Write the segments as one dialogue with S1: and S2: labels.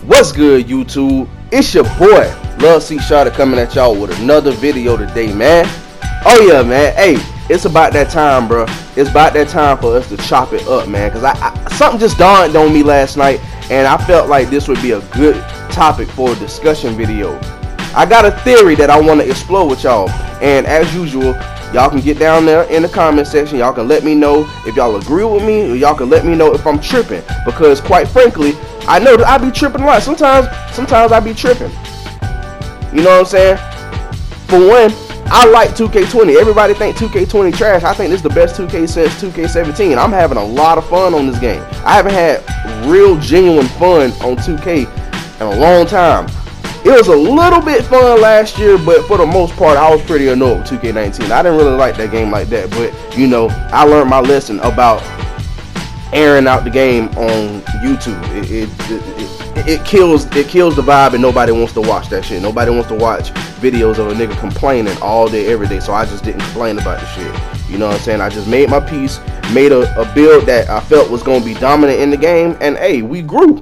S1: What's good, YouTube? It's your boy Love C Sharter coming at y'all with another video today, man. Oh yeah, man. Hey, it's about that time, bro. It's about that time for us to chop it up, man. Cause something just dawned on me last night, and I felt like this would be a good topic for a discussion video. I got a theory that I want to explore with y'all, and as usual, y'all can get down there in the comment section. Y'all can let me know if y'all agree with me, or y'all can let me know if I'm tripping. Because quite frankly, I know that I be tripping a lot. Sometimes I be tripping. You know what I'm saying? For one, I like 2K20. Everybody think 2K20 trash. I think this is the best 2K since 2K17. I'm having a lot of fun on this game. I haven't had real genuine fun on 2K in a long time. It was a little bit fun last year, but for the most part, I was pretty annoyed with 2K19. I didn't really like that game like that, but you know, I learned my lesson about airing out the game on YouTube. It kills the vibe, and nobody wants to watch that shit. Nobody wants to watch videos of a nigga complaining all day, every day. So I just didn't complain about the shit. You know what I'm saying? I just made my peace, made a build that I felt was gonna be dominant in the game, and hey, we grew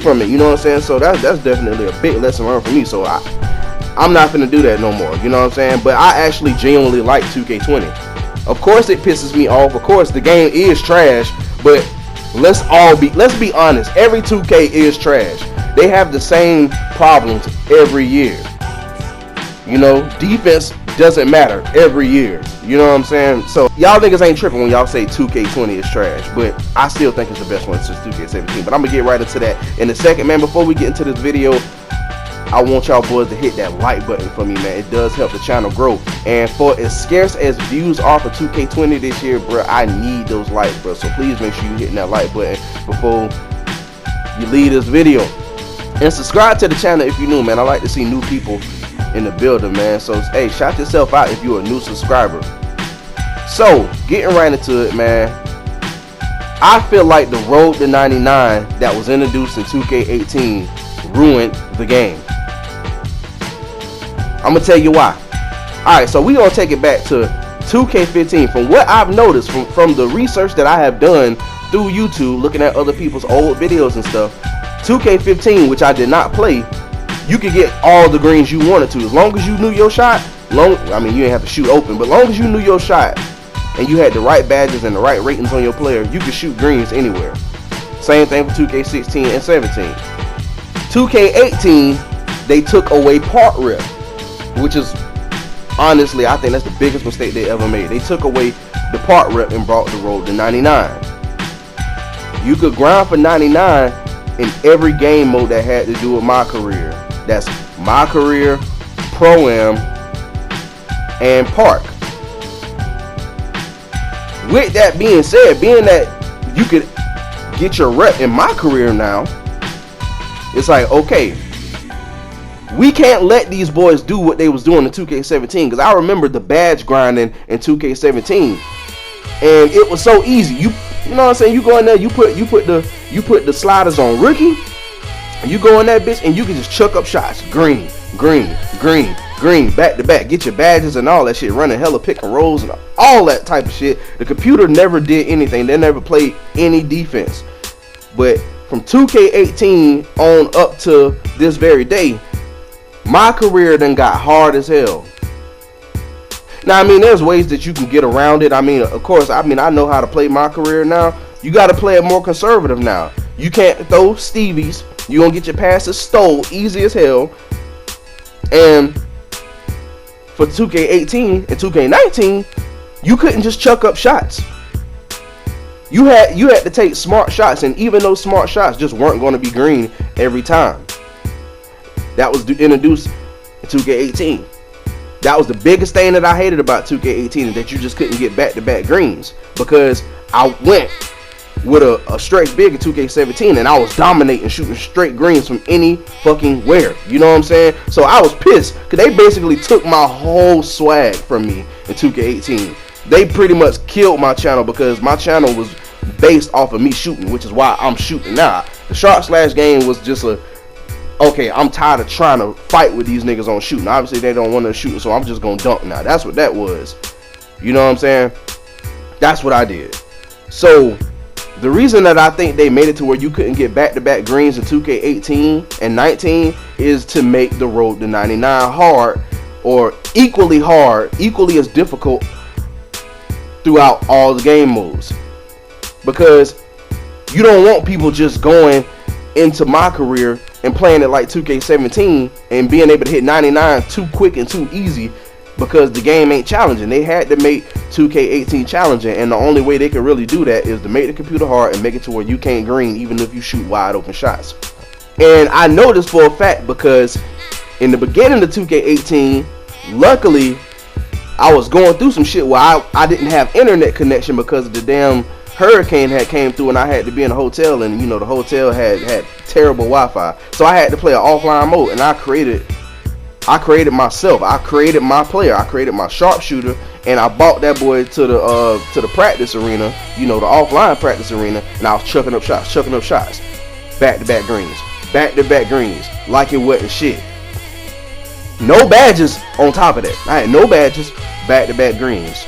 S1: from it. You know what I'm saying? So that's definitely a big lesson learned for me. So I'm not gonna do that no more. You know what I'm saying? But I actually genuinely like 2K20. Of course it pisses me off. Of course the game is trash, but let's be honest. Every 2K is trash. They have the same problems every year. You know, defense doesn't matter every year. You know what I'm saying? So y'all niggas ain't tripping when y'all say 2K20 is trash, but I still think it's the best one since 2K17. But I'm gonna get right into that in a second, man. Before we get into this video, I want y'all boys to hit that like button for me, man. It does help the channel grow. And for as scarce as views are for 2K20 this year, bro, I need those likes, bro. So please make sure you hitting that like button before you leave this video. And subscribe to the channel if you're new, man. I like to see new people in the building, man. So hey, shout yourself out if you're a new subscriber. So getting right into it, man. I feel like the road to 99 that was introduced in 2K18 ruined the game. I'm gonna tell you why. Alright, so we gonna take it back to 2K15. From what I've noticed from the research that I have done through YouTube, looking at other people's old videos and stuff, 2K15, which I did not play, you could get all the greens you wanted to, as long as you knew your shot. I mean, you didn't have to shoot open, but long as you knew your shot and you had the right badges and the right ratings on your player, you could shoot greens anywhere. Same thing for 2K16 and 17. 2K18, they took away part rip, which is honestly, I think that's the biggest mistake they ever made. They took away the part rip and brought the road to 99. You could grind for 99 in every game mode that had to do with my career. That's my career, pro-am, and park. With that being said, being that you could get your rep in my career now, it's like, okay, we can't let these boys do what they was doing in 2K17, because I remember the badge grinding in 2K17, and it was so easy. You know what I'm saying? You go in there, you put the sliders on rookie, and you go in that bitch, and you can just chuck up shots, green, green, green, green, back to back, get your badges and all that shit, running hella pick and rolls and all that type of shit. The computer never did anything. They never played any defense. But from 2K18 on up to this very day, my career then got hard as hell. Now, I mean, there's ways that you can get around it. I mean, of course, I know how to play my career now. You got to play it more conservative now. You can't throw Stevies. You're going to get your passes stole easy as hell. And for 2K18 and 2K19, you couldn't just chuck up shots. You had to take smart shots, and even those smart shots just weren't going to be green every time. That was introduced in 2K18. That was the biggest thing that I hated about 2K18, that you just couldn't get back-to-back greens, because I went with a stretch big in 2K17 and I was dominating, shooting straight greens from any fucking where. You know what I'm saying? So I was pissed because they basically took my whole swag from me in 2K18. They pretty much killed my channel, because my channel was based off of me shooting, which is why I'm shooting now. The Sharp Slash game was just okay, I'm tired of trying to fight with these niggas on shooting. Obviously they don't want to shoot, so I'm just gonna dunk now. That's what that was. You know what I'm saying? That's what I did. So The reason that I think they made it to where you couldn't get back-to-back greens in 2K18 and 19 is to make the road to 99 hard, or equally hard, equally as difficult throughout all the game modes. Because you don't want people just going into my career and playing it like 2K17 and being able to hit 99 too quick and too easy, because the game ain't challenging. They had to make 2K18 challenging, and the only way they could really do that is to make the computer hard and make it to where you can't green even if you shoot wide open shots. And I know this for a fact because in the beginning of 2K18, luckily I was going through some shit where I didn't have internet connection because of the damn hurricane had came through, and I had to be in a hotel, and you know the hotel had terrible Wi-Fi, so I had to play an offline mode. And I created myself. I created my player. I created my sharpshooter, and I bought that boy to the practice arena, you know, the offline practice arena, and I was chucking up shots, back-to-back greens, like it wasn't shit. No badges on top of that. I had no badges, back-to-back greens,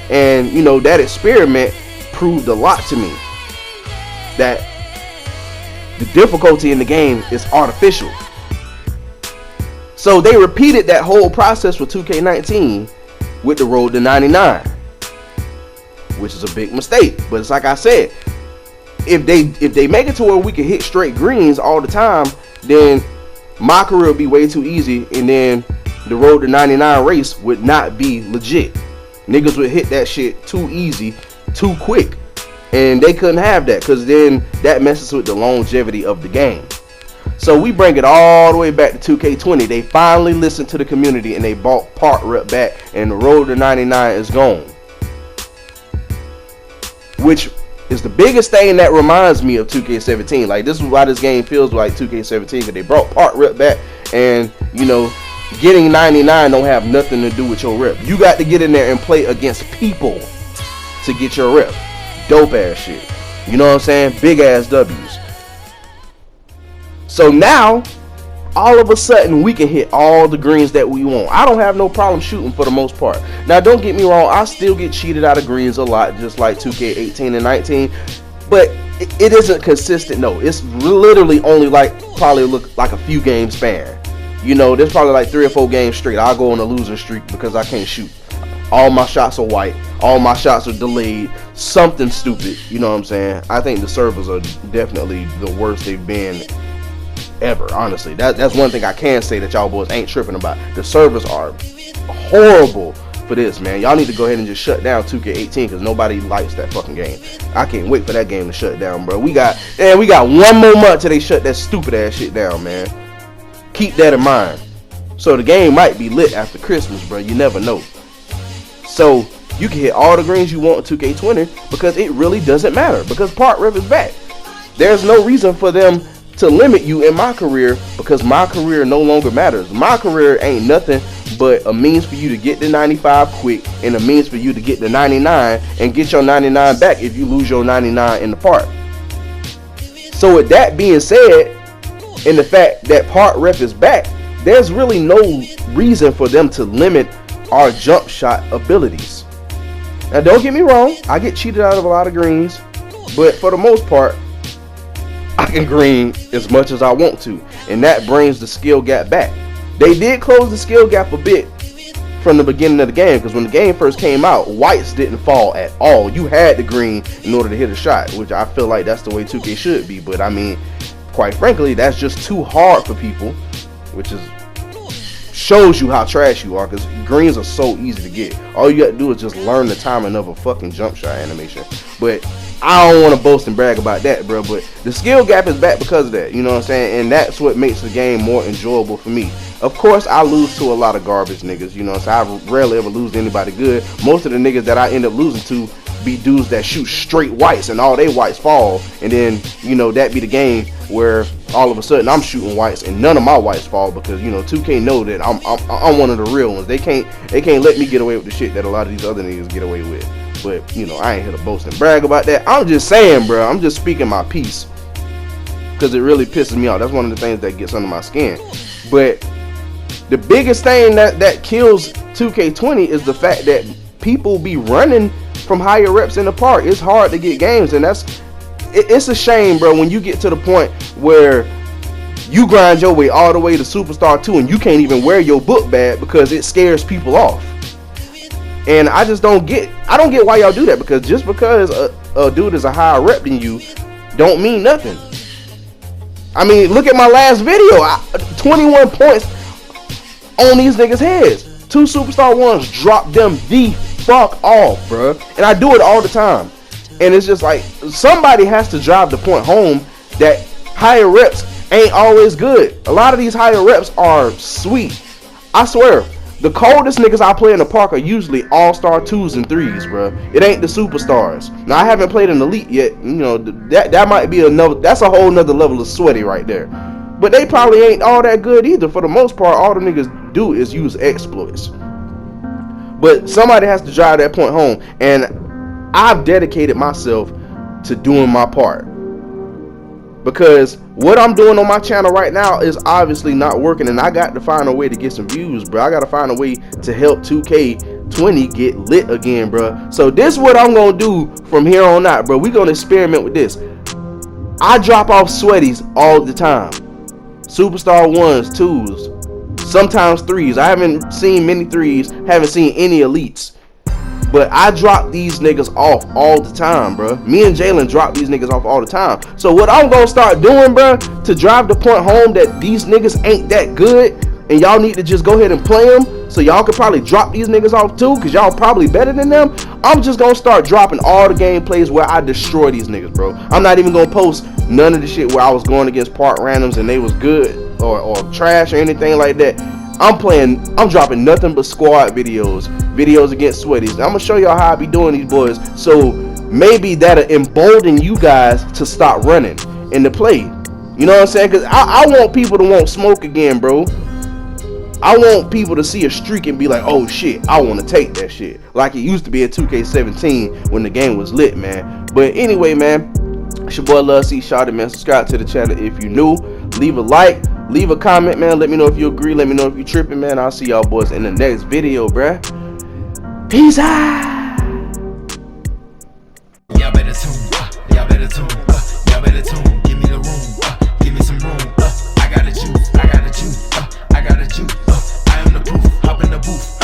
S1: and you know that experiment proved a lot to me, that the difficulty in the game is artificial. So they repeated that whole process for 2K19 with the road to 99, which is a big mistake. But it's like I said, if they make it to where we can hit straight greens all the time, then my career would be way too easy, and then the road to 99 race would not be legit. Niggas would hit that shit too easy, too quick, and they couldn't have that, because then that messes with the longevity of the game. So we bring it all the way back to 2K20. They finally listened to the community and they bought park rep back, and the road to 99 is gone, which is the biggest thing that reminds me of 2K17. Like, this is why this game feels like 2K17, because they brought park rep back, and you know, getting 99 don't have nothing to do with your rep. You got to get in there and play against people to get your rep. Dope ass shit. You know what I'm saying? Big ass W's. So now, all of a sudden, we can hit all the greens that we want. I don't have no problem shooting for the most part. Now, don't get me wrong, I still get cheated out of greens a lot, just like 2K18 and 19. But it isn't consistent, no. It's literally only like, probably look like a few games span. You know, there's probably like 3 or 4 games straight I'll go on a losing streak because I can't shoot. All my shots are white. All my shots are delayed. Something stupid. You know what I'm saying? I think the servers are definitely the worst they've been ever, honestly. That's one thing I can say that y'all boys ain't tripping about. The servers are horrible for this, man. Y'all need to go ahead and just shut down 2K18 because nobody likes that fucking game. I can't wait for that game to shut down, bro. We got one more month till they shut that stupid ass shit down, man. Keep that in mind. So the game might be lit after Christmas, bro. You never know. So you can hit all the greens you want in 2K20 because it really doesn't matter, because park rep is back. There's no reason for them to limit you in my career, because my career no longer matters. My career ain't nothing but a means for you to get to 95 quick, and a means for you to get to 99 and get your 99 back if you lose your 99 in the park. So with that being said, and the fact that park rep is back, there's really no reason for them to limit our jump shot abilities. Now don't get me wrong, I get cheated out of a lot of greens, but for the most part I can green as much as I want to, and that brings the skill gap back. They did close the skill gap a bit from the beginning of the game, because when the game first came out, whites didn't fall at all. You had to green in order to hit a shot, which I feel like that's the way 2K should be, but I mean, quite frankly, that's just too hard for people, which is shows you how trash you are, because greens are so easy to get. All you got to do is just learn the timing of a fucking jump shot animation. But I don't want to boast and brag about that, bro, but the skill gap is back because of that, you know what I'm saying? And that's what makes the game more enjoyable for me. Of course, I lose to a lot of garbage niggas, you know what I'm saying? I rarely ever lose to anybody good. Most of the niggas that I end up losing to be dudes that shoot straight whites and all they whites fall, and then, you know, that be the game where all of a sudden I'm shooting whites and none of my whites fall, because, you know, 2K know that I'm one of the real ones. They can't let me get away with the shit that a lot of these other niggas get away with. But, you know, I ain't here to boast and brag about that. I'm just saying, bro, I'm just speaking my piece, because it really pisses me off. That's one of the things that gets under my skin. But the biggest thing that kills 2K20 is the fact that people be running from higher reps in the park. It's hard to get games, and that's it's a shame, bro, when you get to the point where you grind your way all the way to Superstar 2 and you can't even wear your book bag because it scares people off. And I just don't get why y'all do that, because just because a dude is a higher rep than you don't mean nothing. I mean, look at my last video. 21 points on these niggas' heads. 2 Superstar 1s dropped them the fuck off, bro. And I do it all the time. And it's just like, somebody has to drive the point home that higher reps ain't always good. A lot of these higher reps are sweet. I swear, the coldest niggas I play in the park are usually all-star 2s and 3s, bro. It ain't the superstars. Now, I haven't played an elite yet. You know, that might be that's a whole nother level of sweaty right there. But they probably ain't all that good either. For the most part, all the niggas do is use exploits. But somebody has to drive that point home. And I've dedicated myself to doing my part. Because what I'm doing on my channel right now is obviously not working, and I got to find a way to get some views, bro. I got to find a way to help 2K20 get lit again, bro. So this is what I'm going to do from here on out, bro. We're going to experiment with this. I drop off sweaties all the time. Superstar 1s, 2s, sometimes 3s. I haven't seen many 3s, haven't seen any elites. But I drop these niggas off all the time, bro. Me and Jalen drop these niggas off all the time. So what I'm gonna start doing, bro, to drive the point home that these niggas ain't that good and y'all need to just go ahead and play them so y'all could probably drop these niggas off too, because y'all probably better than them. I'm just gonna start dropping all the gameplays where I destroy these niggas, bro. I'm not even gonna post none of the shit where I was going against park randoms and they was good or trash or anything like that. I'm dropping nothing but squad videos against sweaties. I'm gonna show y'all how I be doing these boys, so maybe that'll embolden you guys to stop running in the play. You know what I'm saying? Because I want people to want smoke again, bro. I want people to see a streak and be like, oh shit, I want to take that shit, like it used to be at 2K17 when the game was lit, man. But anyway, man, it's your boy Love C Shot, man. Subscribe to the channel if you new. Leave a like, leave a comment, man. Let me know if you agree. Let me know if you tripping, man. I'll see y'all boys in the next video, bruh. Peace out. Y'all better tune. Y'all better tune. Y'all better tune. Give me the room. Give me some room. I got the juice. I got the juice. I got the juice. I am the proof. Hop in the booth.